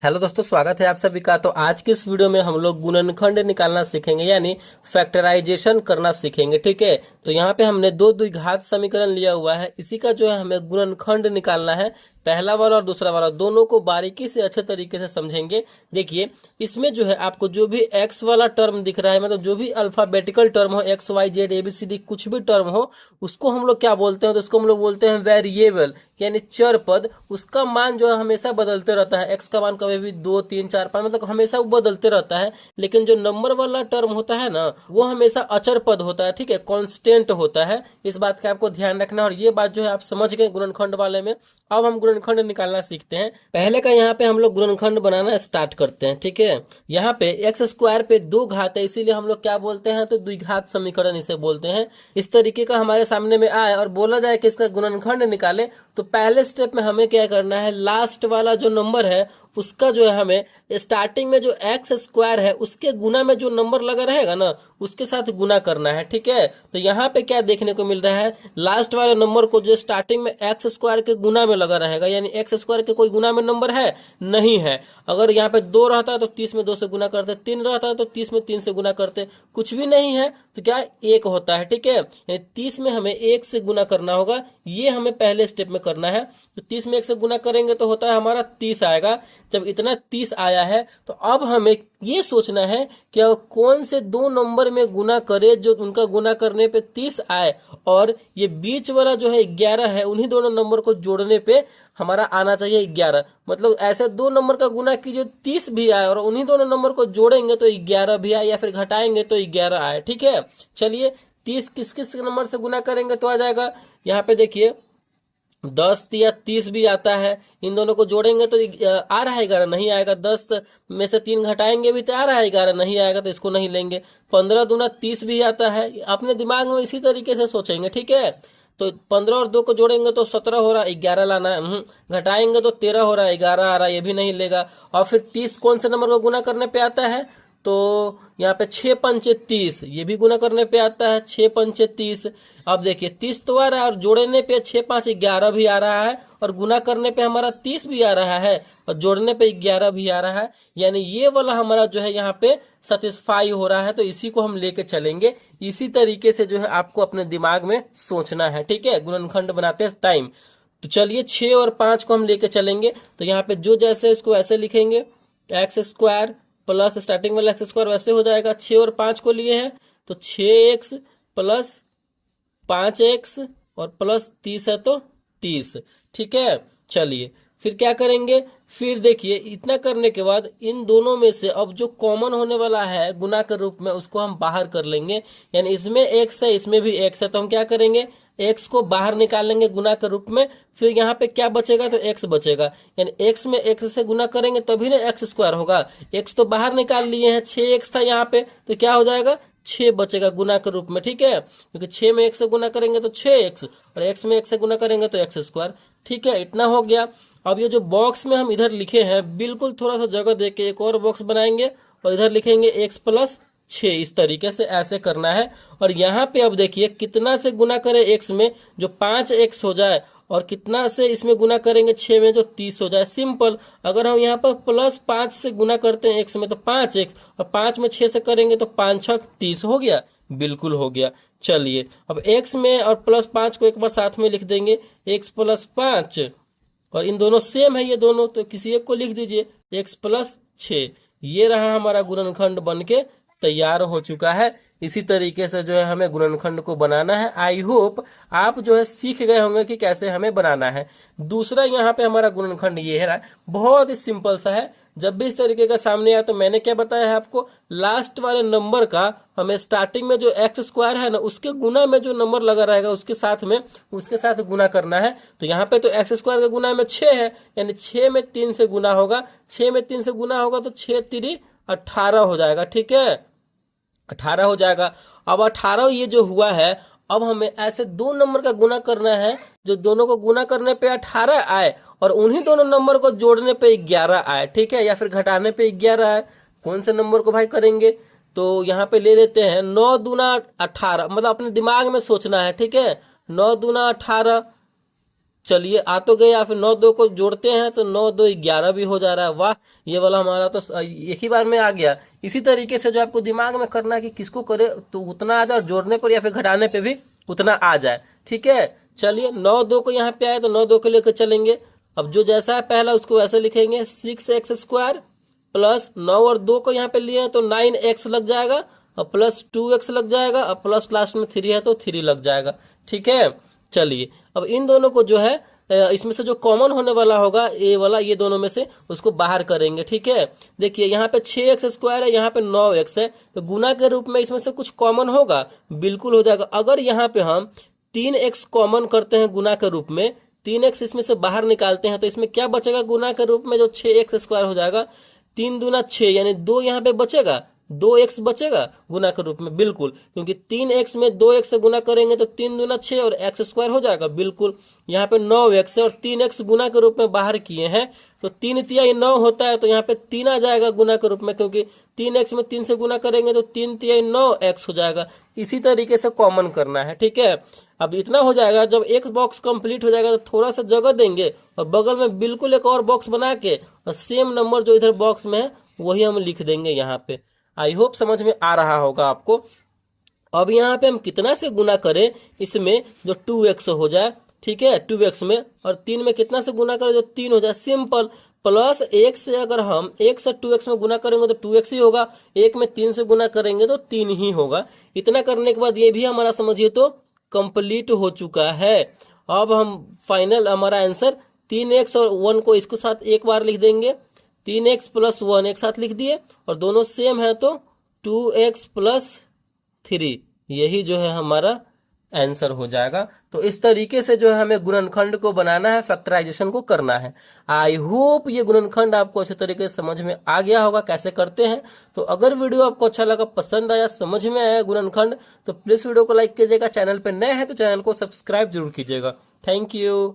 Hello दोस्तों, स्वागत है आप सभी का। तो आज की इस वीडियो में हम लोग गुणनखंड निकालना सीखेंगे, यानी फैक्टराइजेशन करना सीखेंगे। ठीक है, तो यहाँ पे हमने दो द्विघात समीकरण लिया हुआ है, इसी का जो है हमें गुणनखंड निकालना है। पहला वाला और दूसरा वाला दोनों को बारीकी से अच्छे तरीके से समझेंगे। देखिए, इसमें जो है आपको जो भी एक्स वाला टर्म दिख रहा है, मतलब जो भी अल्फाबेटिकल टर्म हो, X Y Z A B C D कुछ भी टर्म हो, उसको हम लोग क्या बोलते हैं? तो उसको हम लोग बोलते हैं वेरिएबल, यानी चर पद। उसका मान जो है हमेशा बदलते रहता है। एक्स का मान कभी भी 2 3 4 5, मतलब हमेशा वो बदलते रहता है। लेकिन जो नंबर वाला टर्म होता है ना, वो हमेशा अचर पद होता है। ठीक है, कांस्टेंट होता है। इस बात का आपको ध्यान रखना है। और ये बात जो है आप समझ गए गुणनखंड वाले में। अब हम गुणनखंड निकालना सीखते हैं। पहले का यहाँ पे हम लोग गुणनखंड बनाना स्टार्ट करते हैं। ठीक है, यहाँ पे एक्स स्क्वायर पे दो घात है, इसीलिए हम लोग क्या बोलते हैं? तो द्विघात समीकरण इसे बोलते हैं। इस तरीके का हमारे सामने में आए और बोला जाए कि इसका गुणनखंड निकाले, तो पहले स्टेप में हमें क्या करना है? लास्ट वाला जो नंबर है उसका जो है हमें स्टार्टिंग में जो एक्स स्क्वायर है उसके गुना में जो नंबर लगा रहेगा ना, उसके साथ गुना करना है। ठीक है, तो यहाँ पे क्या देखने को मिल रहा है? लास्ट वाले नंबर को जो स्टार्टिंग में एक्स स्क्वायर के गुना में लगा रहेगा, यानी एक्स स्क्वायर के कोई गुना में नंबर है नहीं है। अगर यहाँ पे 2 रहता है तो 30 में 2 से गुना करते, 3 रहता है तो 30 में 3 से गुना करते, कुछ भी नहीं है तो क्या 1 होता है। ठीक है, यानी 30 में हमें 1 से गुना करना होगा। ये हमें पहले स्टेप में करना है। तो 30 में 1 से गुना करेंगे तो होता है हमारा 30 आएगा। जब इतना 30 आया है तो अब हमें ये सोचना है कि अब कौन से दो नंबर में गुना करे जो उनका गुना करने पे 30 आए, और ये बीच वाला जो है 11 है, उन्हीं दोनों नंबर को जोड़ने पे हमारा आना चाहिए 11। मतलब ऐसे दो नंबर का गुना कीजिए 30 भी आए, और उन्हीं दोनों नंबर को जोड़ेंगे तो 11 भी आए, या फिर घटाएंगे तो 11 आए। ठीक है, चलिए 30 किस किस नंबर से गुना करेंगे तो आ जाएगा? यहाँ पे देखिए 10 या 30 भी आता है। इन दोनों को जोड़ेंगे तो आ रहा है 11, नहीं आएगा। 10 में से 3 घटाएंगे भी तो आ रहा है 11, नहीं आएगा, तो इसको नहीं लेंगे। 15 दूना 30 भी आता है। अपने दिमाग में इसी तरीके से सोचेंगे। ठीक है, तो 15 और 2 को जोड़ेंगे तो 17 हो रहा है, 11 लाना है। घटाएंगे तो 13 हो रहा है, 11 आ रहा है, ये भी नहीं लेगा। और फिर 30 कौन से नंबर को गुना करने पे आता है? तो यहाँ पे 6 पंचे 30, ये भी गुना करने पे आता है, 6 पंचे 30। अब देखिए 30 तो आ रहा है, और जोड़ने पे 6 5 11 भी आ रहा है, और गुना करने पे हमारा 30 भी आ रहा है, और जोड़ने पे 11 भी आ रहा है। यानी ये वाला हमारा जो है यहाँ पे सेटिस्फाई हो रहा है, तो इसी को हम लेके चलेंगे। इसी तरीके से जो है आपको अपने दिमाग में सोचना है। ठीक है, गुणनखंड बनाते टाइम। तो चलिए 6 और 5 को हम लेके चलेंगे। तो यहाँ पे जो जैसे इसको वैसे लिखेंगे, एक्स स्क्वायर प्लस स्टार्टिंग वाला एक्स स्क्वायर वैसे हो जाएगा। 6 और 5 को लिए हैं तो 6x प्लस 5x और प्लस 30 है तो 30। ठीक है, चलिए फिर क्या करेंगे? फिर देखिए इतना करने के बाद इन दोनों में से अब जो कॉमन होने वाला है गुना के रूप में, उसको हम बाहर कर लेंगे। यानी इसमें x है, इसमें भी x है, तो हम क्या करेंगे? x को बाहर निकाल लेंगे गुना के रूप में। फिर यहाँ पे क्या बचेगा? तो x बचेगा। यानी x में x से गुना करेंगे तभी ना एक्स स्क्वायर होगा। x तो बाहर निकाल लिए हैं, 6x था यहाँ पे, तो क्या हो जाएगा? 6 बचेगा गुना के रूप में। ठीक है, क्योंकि 6 में 1 से गुना करेंगे तो 6x, और x में 1 से गुना करेंगे तो एक्स स्क्वायर। ठीक है, इतना हो गया। अब ये जो बॉक्स में हम इधर लिखे हैं, बिल्कुल थोड़ा सा जगह देके एक और बॉक्स बनाएंगे, और इधर लिखेंगे x प्लस 6। इस तरीके से ऐसे करना है। और यहाँ पे अब देखिए कितना से गुना करें x में, जो 5x हो जाए, और कितना से इसमें गुना करेंगे 6 में, जो 30 हो जाए। सिंपल। अगर हम यहाँ पर प्लस 5 से गुना करते हैं x में तो 5x, और 5 में 6 से करेंगे तो 5 6 30 हो गया। बिल्कुल हो गया। चलिए अब x में और प्लस 5 को एक बार साथ में लिख देंगे, x प्लस 5, और इन दोनों सेम है ये दोनों, तो किसी एक को लिख दीजिए, x प्लस 6। ये रहा हमारा गुणनखंड बन के तैयार हो चुका है। इसी तरीके से जो है हमें गुणनखंड को बनाना है। आई होप आप जो है सीख गए होंगे कि कैसे हमें बनाना है। दूसरा यहाँ पे हमारा गुणनखंड ये है, बहुत ही सिंपल सा है। जब भी इस तरीके का सामने आया तो मैंने क्या बताया है आपको? लास्ट वाले नंबर का हमें स्टार्टिंग में जो एक्स स्क्वायर है ना, उसके गुना में जो नंबर लगा रहेगा उसके साथ गुना करना है। तो यहाँ पे तो एक्स स्क्वायर का गुना में 6 है, यानी 6 में 3 से गुना होगा। 6 में 3 से गुना होगा तो 6 3 18 हो जाएगा। ठीक है, 18 हो जाएगा। अब 18 ये जो हुआ है, अब हमें ऐसे दो नंबर का गुना करना है जो दोनों को गुना करने पे 18 आए, और उन्हीं दोनों नंबर को जोड़ने पे 11 आए। ठीक है, या फिर घटाने पे 11 आए। कौन से नंबर को भाई करेंगे? तो यहाँ पे ले लेते हैं 9 दूना 18, मतलब अपने दिमाग में सोचना है। ठीक है, 9 दूना 18, चलिए आ तो गए, या फिर 9 2 को जोड़ते हैं तो 9 2 11 भी हो जा रहा है। वाह, ये वाला हमारा तो एक ही बार में आ गया। इसी तरीके से जो आपको दिमाग में करना है कि किसको करे तो उतना आ जाए, और जोड़ने पर या फिर घटाने पे भी उतना आ जाए। ठीक है, चलिए 9 2 को यहाँ पे आए तो 9 2 को लेकर चलेंगे। अब जो जैसा है पहला उसको वैसे लिखेंगे, 6x² प्लस 9 और 2 को यहाँ पे लिए हैं तो 9x लग जाएगा, और प्लस 2x लग जाएगा, और प्लस लास्ट में 3 है तो 3 लग जाएगा। ठीक है, चलिए अब इन दोनों को जो है इसमें से जो कॉमन होने वाला होगा ये वाला, ये दोनों में से उसको बाहर करेंगे। ठीक है, देखिए यहाँ पे 6x² है, यहाँ पे 9x है, तो गुना के रूप में इसमें से कुछ कॉमन होगा, बिल्कुल हो जाएगा। अगर यहाँ पे हम 3x कॉमन करते हैं गुना के रूप में, 3x इसमें से बाहर निकालते हैं तो इसमें क्या बचेगा गुना के रूप में, जो 6x² हो जाएगा। 3 दूना 6 यानी 2 यहाँ पे बचेगा, 2x बचेगा गुना के रूप में, बिल्कुल, क्योंकि 3x में 2x से गुना करेंगे तो 3 दूना 6 और x² हो जाएगा, बिल्कुल। यहाँ पे 9x है और 3x गुना के रूप में बाहर किए हैं तो 3 तिहाई 9 होता है, तो यहाँ पे 3 आ जाएगा गुना के रूप में, क्योंकि 3x में 3 से गुना करेंगे तो 3 तिहाई 9x हो जाएगा। इसी तरीके से कॉमन करना है। ठीक है, अब इतना हो जाएगा। जब एक बॉक्स कंप्लीट हो जाएगा तो थोड़ा सा जगह देंगे और बगल में बिल्कुल एक और बॉक्स बना के और सेम नंबर जो इधर बॉक्स में है वही हम लिख देंगे यहाँ पे। आई होप समझ में आ रहा होगा आपको। अब यहाँ पे हम कितना से गुना करें, इसमें जो 2x हो जाए। ठीक है, 2x में, और 3 में कितना से गुना करें, जो 3 हो जाए, सिंपल। प्लस 1 से अगर हम 1 से 2x में गुना करेंगे तो 2x ही होगा, 1 में 3 से गुना करेंगे तो 3 ही होगा। इतना करने के बाद ये भी हमारा समझिए तो कंप्लीट हो चुका है। अब हम फाइनल हमारा आंसर 3x और 1 को इसके साथ एक बार लिख देंगे, 3x प्लस 1 एक साथ लिख दिए, और दोनों सेम है तो 2x प्लस 3, यही जो है हमारा आंसर हो जाएगा। तो इस तरीके से जो है हमें गुणनखंड को बनाना है, फैक्टराइजेशन को करना है। आई होप ये गुणनखंड आपको अच्छे तरीके से समझ में आ गया होगा कैसे करते हैं। तो अगर वीडियो आपको अच्छा लगा, पसंद आया, समझ में आया गुणनखंड, तो प्लीज वीडियो को लाइक कीजिएगा। चैनल पर नए हैं तो चैनल को सब्सक्राइब जरूर कीजिएगा। Thank you.